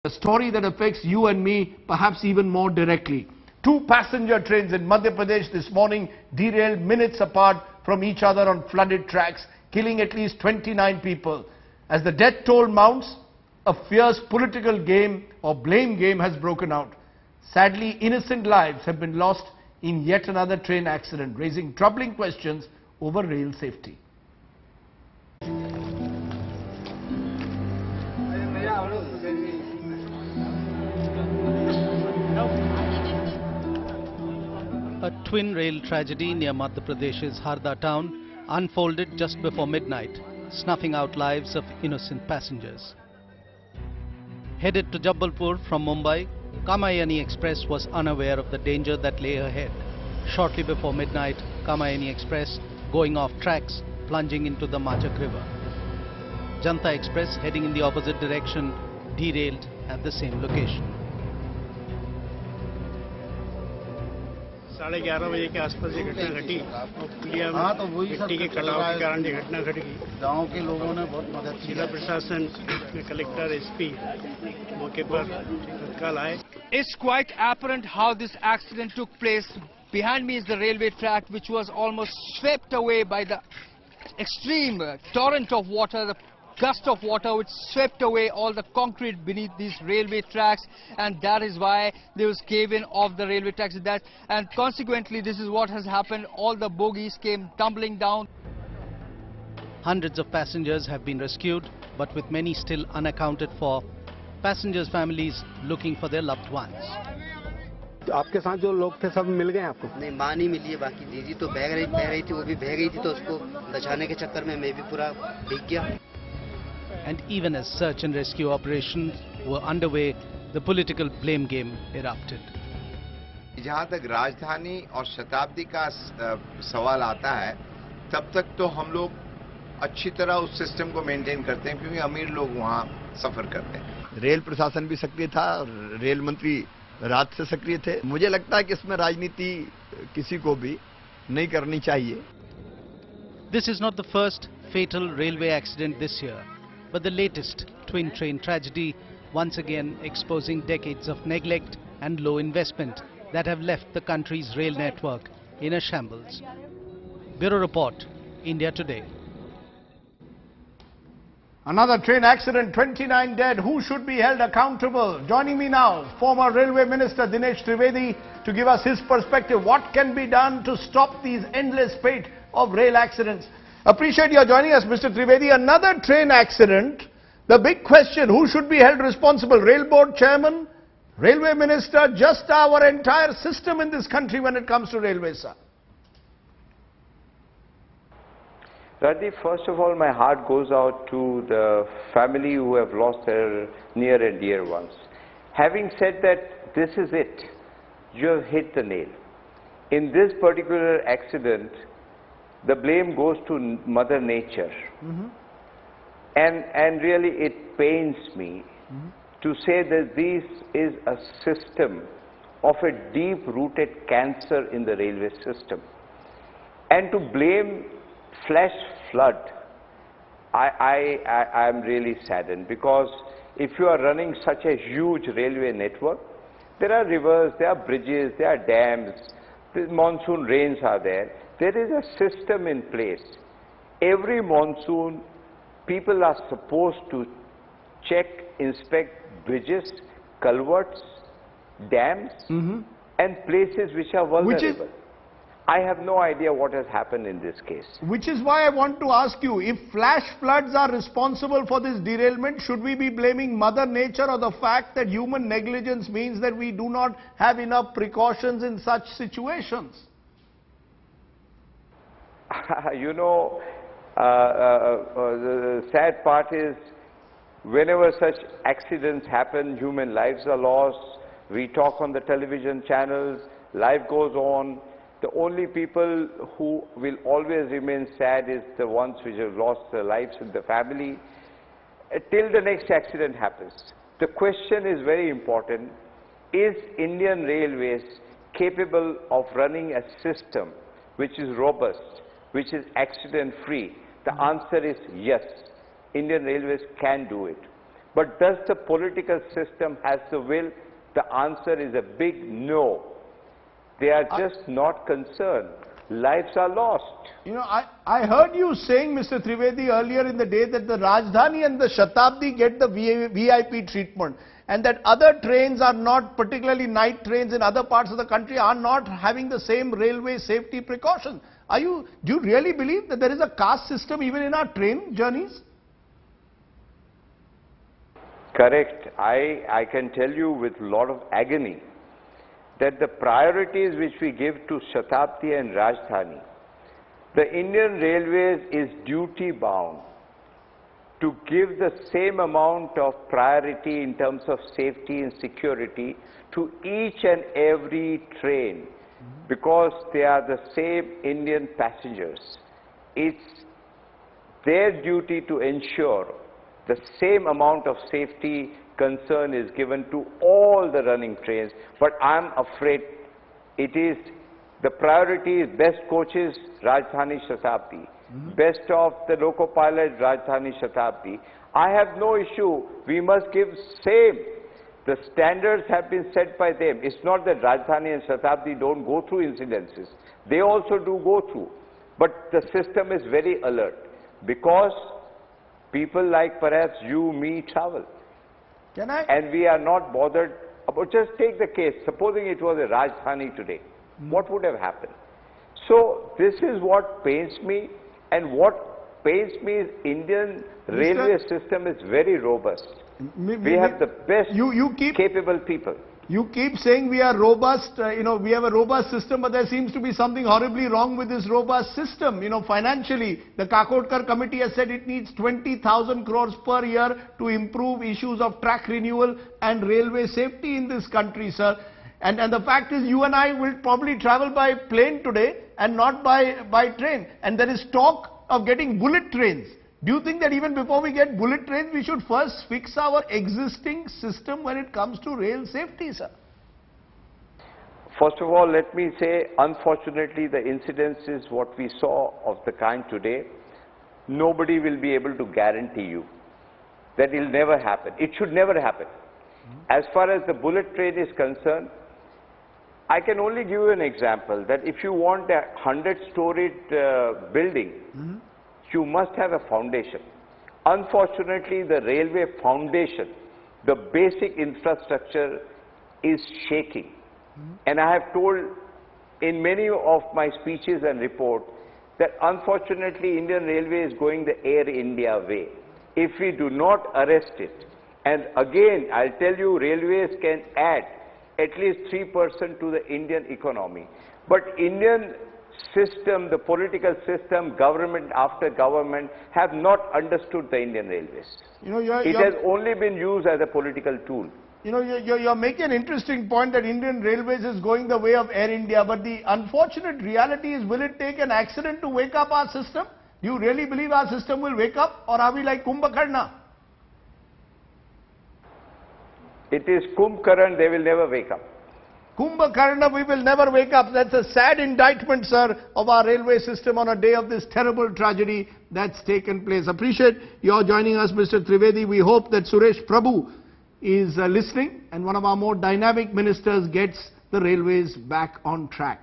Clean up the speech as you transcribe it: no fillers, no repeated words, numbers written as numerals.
A story that affects you and me perhaps even more directly. Two passenger trains in Madhya Pradesh this morning derailed minutes apart from each other on flooded tracks, killing at least 29 people. As the death toll mounts, a fierce political game or blame game has broken out. Sadly, innocent lives have been lost in yet another train accident, raising troubling questions over rail safety. A twin rail tragedy near Madhya Pradesh's Harda town unfolded just before midnight, snuffing out lives of innocent passengers. Headed to Jabalpur from Mumbai, Kamayani Express was unaware of the danger that lay ahead. Shortly before midnight, Kamayani Express, going off tracks, plunging into the Machak river. Janta Express, heading in the opposite direction, derailed at the same location. 11:30 बजे के आसपास ये घटना घटी और पुलिया मिट्टी के कटाव के कारण ये घटना घट गई। गांव के लोगों ने बहुत मदद की। जिला प्रशासन में कलेक्टर एसपी मौके पर तत्काल आए। It's quite apparent how this accident took place. Behind me is the railway track, which was almost swept away by the extreme torrent of water, the gust of water which swept away all the concrete beneath these railway tracks, and that is why there was cave-in of the railway tracks. And consequently, this is what has happened. All the bogies came tumbling down. Hundreds of passengers have been rescued, but with many still unaccounted for, passengers' families looking for their loved ones. आपके साथ जो लोग थे सब मिल गए आपको? नहीं, मां नहीं मिली है। बाकी दीदी तो बह रही थी, वो भी बह गई थी, तो उसको बचाने के चक्कर में मैं भी पूरा भीग गया. And even as search and rescue operations were underway, the political blame game erupted. जहां तक राजधानी और शताब्दी का सवाल आता है, तब तक तो हम लोग अच्छी तरह उस सिस्टम को मेंटेन करते हैं, क्योंकि अमीर लोग वहां सफर करते हैं. रेल प्रशासन भी सक्रिय था और रेल मंत्री रात से सक्रिय थे. मुझे लगता है कि इसमें राजनीति किसी को भी नहीं करनी चाहिए. This is not the first fatal railway accident this year, but the latest twin train tragedy, once again exposing decades of neglect and low investment that have left the country's rail network in a shambles. Bureau Report, India Today. Another train accident, 29 dead. Who should be held accountable? Joining me now, former Railway Minister Dinesh Trivedi, to give us his perspective. What can be done to stop these endless spate of rail accidents? Appreciate your joining us, Mr. Trivedi. Another train accident. The big question, who should be held responsible? Rail Board Chairman, Railway Minister, just our entire system in this country when it comes to railways, sir? Radhi, first of all, my heart goes out to the family who have lost their near and dear ones. Having said that, this is it. You have hit the nail. In this particular accident, the blame goes to Mother Nature. And really it pains me to say that this is a system of a deep-rooted cancer in the railway system. And to blame flash flood, I am really saddened, because if you are running such a huge railway network, there are rivers, there are bridges, there are dams, the monsoon rains are there. There is a system in place. Every monsoon, people are supposed to check, inspect bridges, culverts, dams, and places which are vulnerable. I have no idea what has happened in this case. Which is why I want to ask you, if flash floods are responsible for this derailment, should we be blaming Mother Nature, or the fact that human negligence means that we do not have enough precautions in such situations? You know, the sad part is, whenever such accidents happen, human lives are lost, we talk on the television channels, life goes on. The only people who will always remain sad is the ones which have lost their lives in the family, till the next accident happens. The question is very important. Is Indian Railways capable of running a system which is robust, which is accident-free? The answer is yes. Indian Railways can do it. But does the political system has the will? The answer is a big no. They are just not concerned. Lives are lost. You know, I heard you saying, Mr. Trivedi, earlier in the day that the Rajdhani and the Shatabdi get the VIP treatment, and that other trains are not, particularly night trains in other parts of the country, are not having the same railway safety precautions. Do you really believe that there is a caste system even in our train journeys? Correct. I can tell you with a lot of agony that the priorities which we give to Shatabdi and Rajdhani, the Indian Railways is duty bound to give the same amount of priority in terms of safety and security to each and every train, because they are the same Indian passengers. It's their duty to ensure the same amount of safety concern is given to all the running trains, but I'm afraid the priority is best coaches, Rajdhani Shatabdi, best of the loco pilot, Rajdhani Shatabdi. I have no issue. We must give same. The standards have been set by them. It's not that Rajdhani and Shatabdi don't go through incidences. They also do go through. But the system is very alert because people like perhaps you, me, travel. And we are not bothered about, just take the case, supposing it was a Rajdhani today, what would have happened? So this is what pains me, and what pains me is Indian railway system is very robust. We have the best capable people. You keep saying we are robust, we have a robust system, but there seems to be something horribly wrong with this robust system. Financially, the Kakotkar committee has said it needs 20,000 crores per year to improve issues of track renewal and railway safety in this country, sir. And the fact is, you and I will probably travel by plane today and not by train. And there is talk of getting bullet trains. Do you think that even before we get bullet trains, we should first fix our existing system when it comes to rail safety, sir? First of all, let me say, unfortunately, the incidences what we saw of the kind today, nobody will be able to guarantee you that it will never happen. It should never happen. As far as the bullet train is concerned, I can only give you an example that if you want a 100-storied building, you must have a foundation. Unfortunately, the railway foundation, the basic infrastructure is shaking. And I have told in many of my speeches and reports that unfortunately Indian Railway is going the Air India way. If we do not arrest it, and again I'll tell you, railways can add at least 3% to the Indian economy. But Indian system, the political system, government after government have not understood the Indian Railways. It has only been used as a political tool. You're making an interesting point that Indian Railways is going the way of Air India, but the unfortunate reality is, will it take an accident to wake up our system? Do you really believe our system will wake up, or are we like Kumbhakarna? It is Kumbhakarna, they will never wake up. Kumbhakarna, we will never wake up. That's a sad indictment, sir, of our railway system on a day of this terrible tragedy that's taken place. Appreciate your joining us, Mr. Trivedi. We hope that Suresh Prabhu is listening and one of our more dynamic ministers gets the railways back on track.